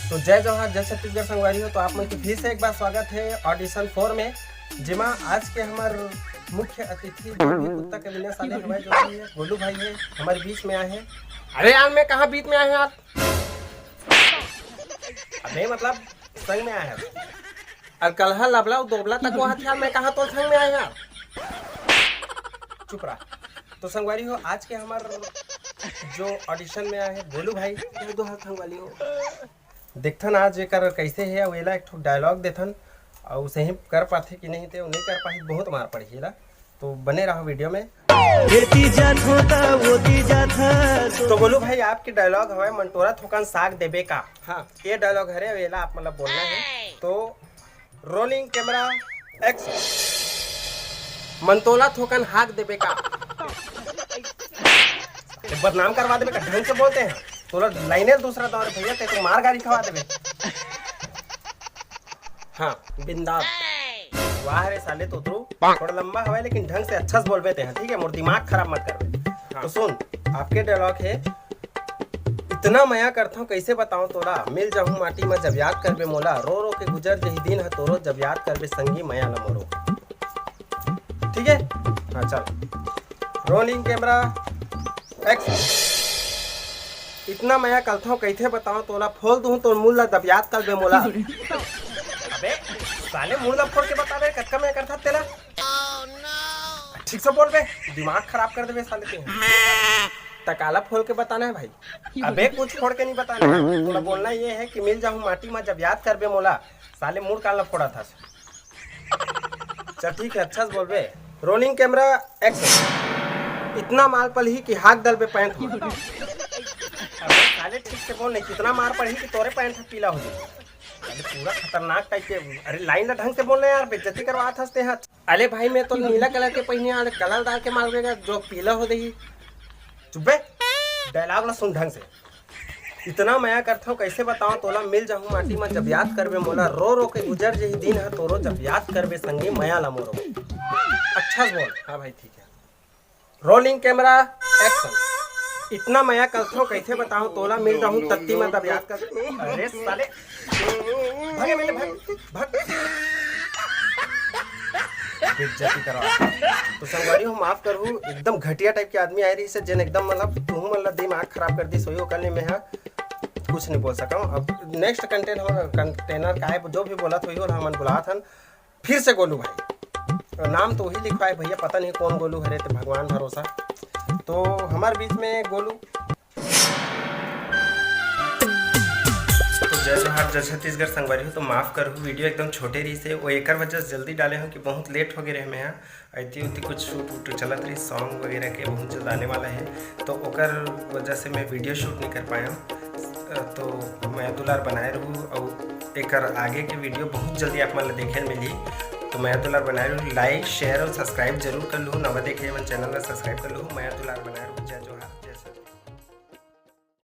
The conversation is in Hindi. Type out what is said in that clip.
तो जय जवाहर जय छत्तीसगढ़ संगवारी हो। तो आप लोग के फिर से एक बार स्वागत है ऑडिशन 4 में, जिमा आज के हमार मुख्य अतिथि जो भी कुत्ता के बिना साले हमारे जो भी है गोलू भाई है हमारे बीच में आए हैं। अरे यार मैं कहाँ बीच में आए हैं आप? अबे मतलब संग में आए हैं और कलहा लबला दोबला तक वो हथियार मैं कहा तो संग में आए हैं। चुप रहा। तो संगवारी हो आज के हमार जो ऑडिशन में आए हैं गोलू भाई दो हाथ संगवारी हो देखथन आज एकर कैसे है वेला एक ठो डायलॉग देथन और सही कर पाथे कि नहीं थे नहीं कर पाही बहुत मार पड़ी ला। तो बने रहो वीडियो में। तो गोलू भाई आपके डायलॉग है मंटोरा थोकन साग देबे का। हाँ ये डायलॉग है वेला आप मतलब बोलना है। तो रोलिंग कैमरा एक्शन। मंतोला थोकन हाक देबे का। बदनाम करवा देबे का ढंग से बोलते हैं तोला लाइने दूसरा दौर भैया ते तो मार गाड़ी खवा देबे। हाँ बिंदास। वाह रे साले तो थोड़ा लंबा हवा लेकिन ढंग से अच्छा से बोलबे ते हैं ठीक है। मोर दिमाग खराब मत कर। हाँ। तो सुन आपके डायलॉग है इतना मया करता हूँ कैसे बताऊं तोला मिल जाऊं माटी में जब याद करबे मोला रो रो के गुजर जही दिन है तोरो जब याद करबे संगी मया न मोरो। ठीक है हाँ चल रोलिंग कैमरा एक्शन। इतना मया करता हूँ कैसे बताऊं तोला फोल दूं तो मूल ला जब याद करबे मोला। अबे साले मूल ला फोड़ के बता दे कक्का मैं करता तेरा। ठीक से बोल बे दिमाग खराब कर देबे साले ते। तकाला फोड़ के बताना है भाई। अबे कुछ फोड़ के नहीं बताना है तोला बोलना ये है कि मिल जाऊं माटी में जब याद करबे मोला। साले मूड काला फोड़ा था। चल ठीक है अच्छा से बोल बे। Rolling camera action. इतना माल पल ही कि हाथ दल पे पैंट में। अबे साले ठीक से बोल नहीं कितना मार पड़ी कि तोरे पैंट पीला हो जाए। अरे पूरा खतरनाक टाइप के। अरे लाइन ला ढंग से बोलना यार बेइज्जती करवा हंसते हैं। अरे भाई मैं तो नीला कलर के पहने आ कलर डाल के मार देगा जो पीला हो गई। चुप्पे डायलॉग ला सुन ढंग से। इतना मया करता हूँ कैसे बताऊं तोला मिल जाऊं माटी में जब याद करबे मोला रो रो के गुजर जही दिन है तोरो जब याद करबे संगी मया ला मोरो। अच्छा बोल। हाँ भाई ठीक है। Rolling camera action. इतना मया करता हूँ कैसे बताऊं तोला मिल जाऊं तत्ती में तब याद कर। अरे साले भागे मैंने भाग बेइज्जती करवा। तो संगवारी हो माफ करू एकदम घटिया टाइप के आदमी आए रही से जन एकदम मतलब तुम मतलब दिमाग खराब कर दी सोई करने में है कुछ नहीं बोल सका हूँ। अब नेक्स्ट कंटेनर का है जो भी बोला तो वही हमन बुला था फिर से गोलू भाई नाम तो वही लिखवाए भैया पता नहीं कौन गोलू हरे तो भगवान भरोसा। तो हमारे बीच में गोलू। तो जय जवाहर जय छत्तीसगढ़ संगवारी हो। तो माफ़ करूँ वीडियो एकदम छोटे रही से वो एक वजह से जल्दी डाले हूँ कि बहुत लेट हो गए रहे मैं यहाँ ऐती उती कुछ शूट वूट चलत रही सॉन्ग वगैरह के बहुत जल्द आने वाला है तो ओकर वजह से मैं वीडियो शूट नहीं कर पाया हूँ। तो मैं दुलार बनाए रहूँ और एक आगे के वीडियो बहुत जल्दी आप मतलब देखे मिली। तो मैं दुलार बनाए रहूँ लाइक शेयर और सब्सक्राइब जरूर कर लूँ नवा देखे चैनल में सब्सक्राइब कर लूँ मैं दुलार बनाए